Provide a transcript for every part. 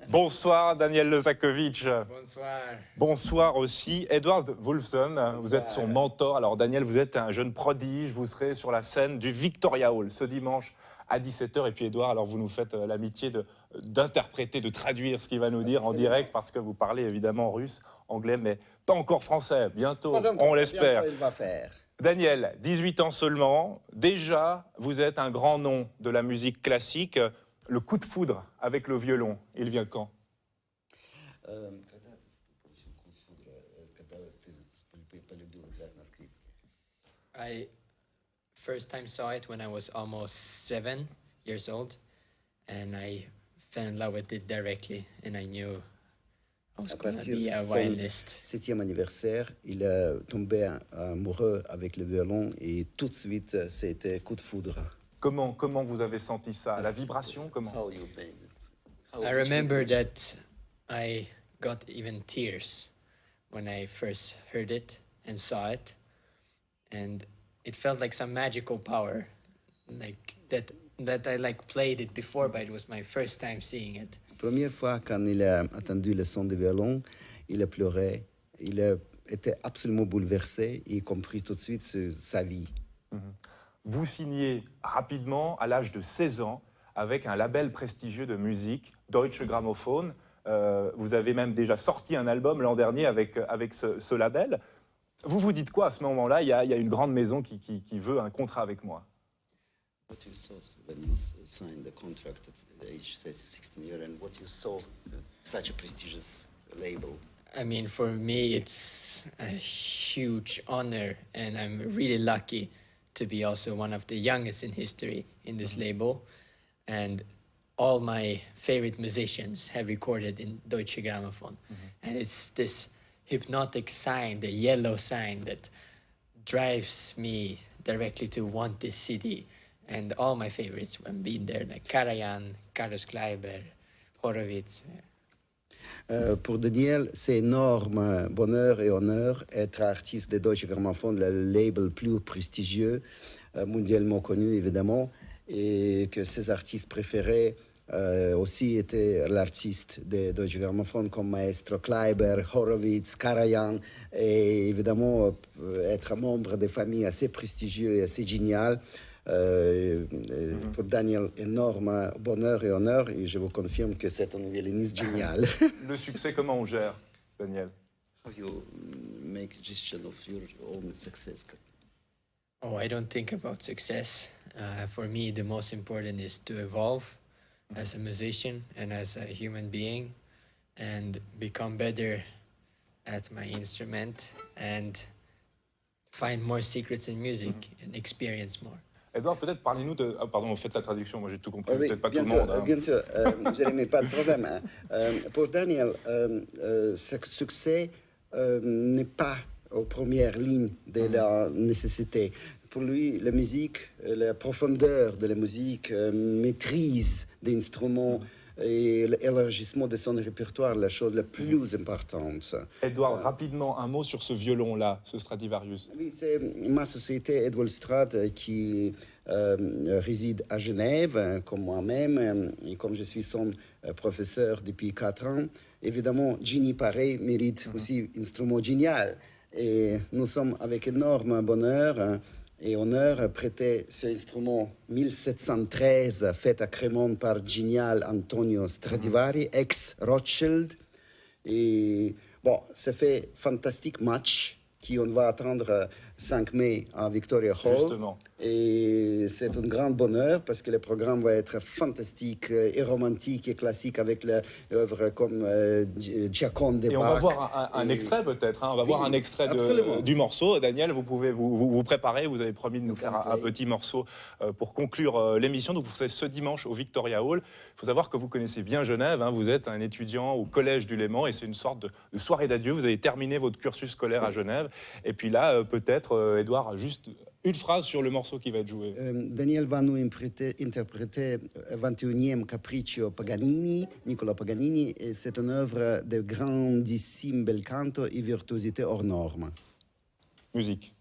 Bonsoir Daniel Lezakovic. Bonsoir. Bonsoir aussi Edward Wolfson, vous êtes son mentor. Alors Daniel, vous êtes un jeune prodige, vous serez sur la scène du Victoria Hall ce dimanche à 17 h. Et puis Edouard, alors vous nous faites l'amitié d'interpréter, de traduire ce qu'il va nous dire en direct, parce que vous parlez évidemment russe, anglais, mais pas encore français. Bientôt, on l'espère. Bientôt, il va faire. Daniel, 18 ans seulement, déjà vous êtes un grand nom de la musique classique. Le coup de foudre avec le violon, il vient quand? I first time saw it when I was almost 7 years old, and I fell in love with it directly, and I knew I was À going to partir be de a son violinist. 7e anniversaire, il est tombé amoureux avec le violon et tout de suite, c'était coup de foudre. Comment vous avez senti ça? La vibration, comment? How you made it? How I did you remember reach it? that I got even tears when I first heard it and saw it, and it felt like some magical power, like that I like played it before, but it was my first time seeing it. Première fois quand il a entendu le son du violon, il a pleuré, il a été absolument bouleversé et compris tout de suite sa vie. Vous signez rapidement, à l'âge de 16 ans, avec un label prestigieux de musique, Deutsche Grammophon. Vous avez même déjà sorti un album l'an dernier avec ce label. Vous vous dites quoi à ce moment-là? Il y a une grande maison qui veut un contrat avec moi. What you saw when you signed the contract at age 16 years and what you saw such a prestigious label? I mean, for me, it's a huge honor, and I'm really lucky to be also one of the youngest in history in this label. And all my favorite musicians have recorded in Deutsche Grammophon. And it's this hypnotic sign, the yellow sign, that drives me directly to want this CD. And all my favorites have been there, like Karajan, Carlos Kleiber, Horowitz. Pour Daniel, c'est énorme bonheur et honneur être artiste de Deutsche Grammophon, le label plus prestigieux, mondialement connu évidemment, et que ses artistes préférés aussi étaient l'artiste de Deutsche Grammophon comme Maestro Kleiber, Horowitz, Karajan, et évidemment être membre de familles assez prestigieuses et assez géniales. Pour Daniel, énorme bonheur et honneur, et je vous confirme que c'est un violoniste génial. Le succès, comment on gère, Daniel? How you make a gestion of your own success? Oh, I don't think about success. For me, the most important is to evolve as a musician and as a human being, and become better at my instrument and find more secrets in music and experience more. Edouard, peut-être parlez-nous de... Ah, pardon, vous faites la traduction, moi j'ai tout compris, Oui, peut-être pas tout bien le sûr, monde. Hein. bien sûr, Jérémy, pas de problème. Pour Daniel, ce succès n'est pas aux premières lignes de la nécessité. Pour lui, la musique, la profondeur de la musique, maîtrise des instruments et l'élargissement de son répertoire, la chose la plus importante. Edouard, rapidement, un mot sur ce violon-là, ce Stradivarius. Oui, c'est ma société Edward Strat qui réside à Genève, comme moi-même, et comme je suis son professeur depuis 4 ans. Évidemment, Ginny Paré mérite aussi un instrument génial. Et nous sommes avec énorme bonheur et honneur prêté ce instrument 1713 fait à Crémone par génial Antonio Stradivari, ex-Rothschild. Et bon, ça fait fantastique match qui on va attendre 5 mai à Victoria Hall. Justement. Et c'est un grand bonheur parce que le programme va être fantastique et romantique et classique avec l'œuvre comme Gioconde de Bach. Et on va voir un extrait peut-être, hein. On va voir un extrait du morceau. Daniel, vous pouvez vous préparer, vous avez promis de nous faire un petit morceau pour conclure l'émission. Donc vous serez ce dimanche au Victoria Hall. Il faut savoir que vous connaissez bien Genève, hein. Vous êtes un étudiant au Collège du Léman et c'est une sorte de soirée d'adieu. Vous avez terminé votre cursus scolaire à Genève. Et puis là, peut-être, Edouard, juste une phrase sur le morceau qui va être joué. Daniel va nous interpréter 21e Capriccio Paganini, Nicola Paganini, et c'est une œuvre de grandissime bel canto et virtuosité hors norme. Musique.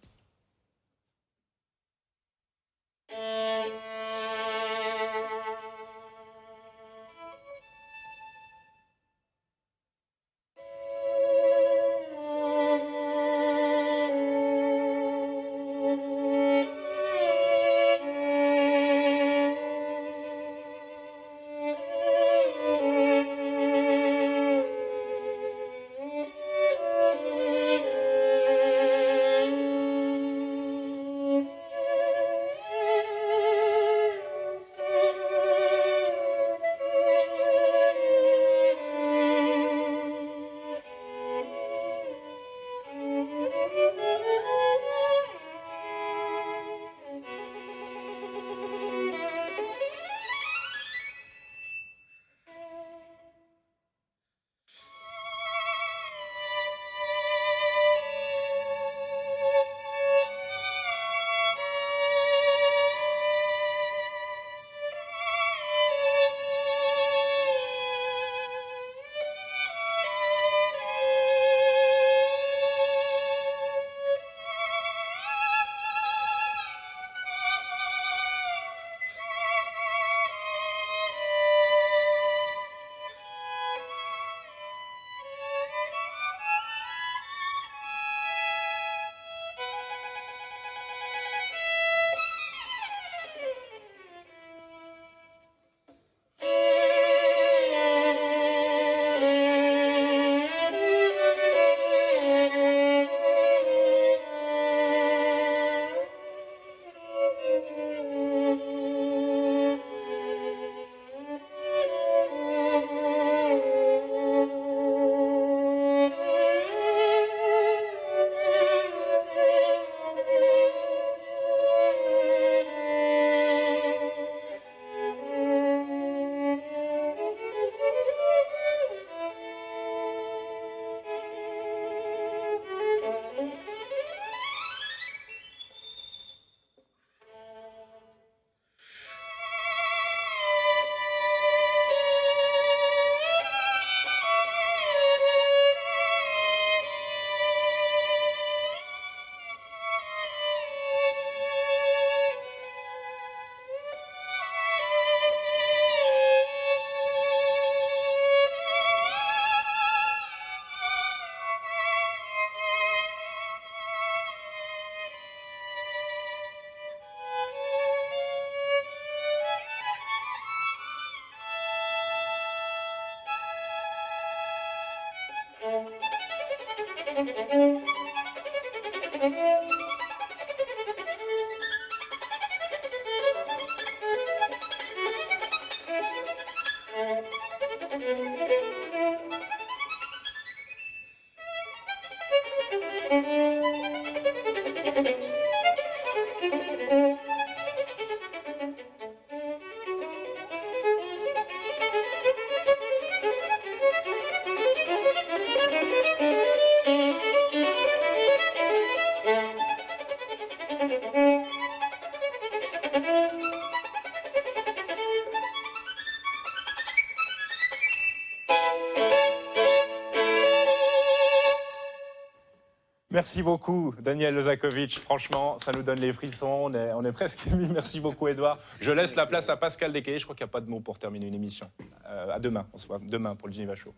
Merci beaucoup, Daniel Lozakovitch. Franchement, ça nous donne les frissons. On est presque émus. Merci beaucoup, Edouard. Je laisse la place à Pascal Descaillés. Je crois qu'il n'y a pas de mots pour terminer une émission. À demain. On se voit demain pour le Geneva Show.